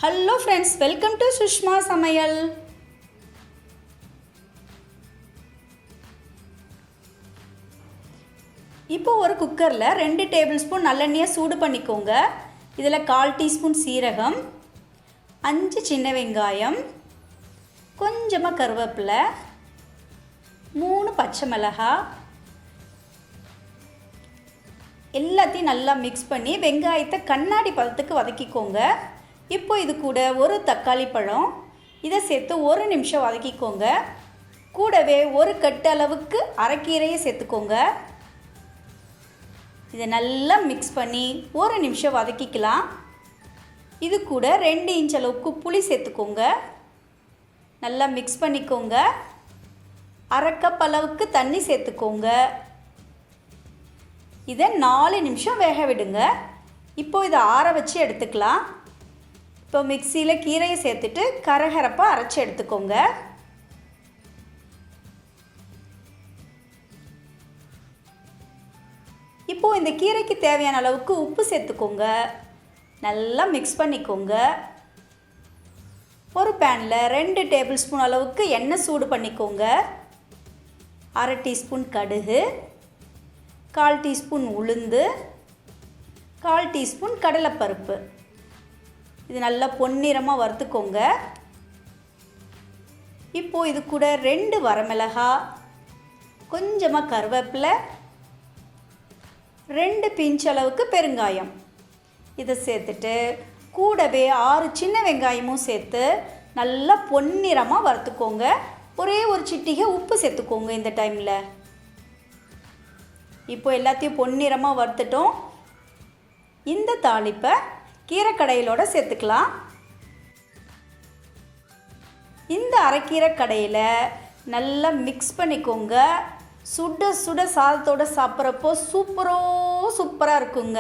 Hello friends, welcome to Sushma சமையல். இப்போ ஒரு குக்கரில் 2 டேபிள் ஸ்பூன் நல்லெண்ணெயை சூடு பண்ணிக்கோங்க. இதில் 1/4 டீஸ்பூன் சீரகம், 5 சின்ன வெங்காயம், கொஞ்சமாக கருவேப்பிலை, 3 பச்சை மிளகாய் எல்லாத்தையும் நல்லா மிக்ஸ் பண்ணி வெங்காயத்தை கண்ணாடி பதத்துக்கு வதக்கிக்கோங்க. இப்போ இது கூட ஒரு தக்காளி பழம் இதை சேர்த்து 1 நிமிஷம் வதக்கிக்கோங்க. கூடவே ஒரு கட்டு அளவுக்கு அரைக்கீரையை சேர்த்துக்கோங்க. இதை நல்லா மிக்ஸ் பண்ணி 1 நிமிஷம் வதக்கிக்கலாம். இது கூட 2 இன்ச் அளவுக்கு புளி சேர்த்துக்கோங்க. நல்லா மிக்ஸ் பண்ணிக்கோங்க. 1/2 கப் அளவுக்கு தண்ணி சேர்த்துக்கோங்க. இதை 4 நிமிஷம் வேக விடுங்க. இப்போ இதை ஆற வச்சு எடுத்துக்கலாம். இப்போ மிக்சியில் கீரையை சேர்த்துட்டு கரகரப்பாக அரைச்சி எடுத்துக்கோங்க. இப்போது இந்த கீரைக்கு தேவையான அளவுக்கு உப்பு சேர்த்துக்கோங்க. நல்லா மிக்ஸ் பண்ணிக்கோங்க. ஒரு பேனில் 2 டேபிள் ஸ்பூன் அளவுக்கு எண்ணெய் சூடு பண்ணிக்கோங்க. 1/2 டீஸ்பூன் கடுகு, 1/4 டீஸ்பூன் உளுந்து, 1/4 டீஸ்பூன் கடலைப்பருப்பு. இது நல்லா பொன்னிறமாக வறுத்துக்கோங்க. இப்போது இது கூட 2 வரமிளகாய், கொஞ்சமாக கருவேப்பிலை, 2 பிஞ்ச் அளவுக்கு பெருங்காயம் இதை சேர்த்துட்டு கூடவே 6 சின்ன வெங்காயமும் சேர்த்து நல்லா பொன்னிறமாக வறுத்துக்கோங்க. ஒரே ஒரு சிட்டிகை உப்பு சேர்த்துக்கோங்க இந்த டைமில். இப்போ எல்லாத்தையும் பொன்னிறமாக வறுத்துட்டோம். இந்த தாளிப்பை கீரை கடையிலோடு சேர்த்துக்கலாம். இந்த அரைக்கீரை கடையில் நல்லா மிக்ஸ் பண்ணிக்கோங்க. சுட சுட சாதத்தோடு சாப்பிட்றப்போ சூப்பராக இருக்குங்க.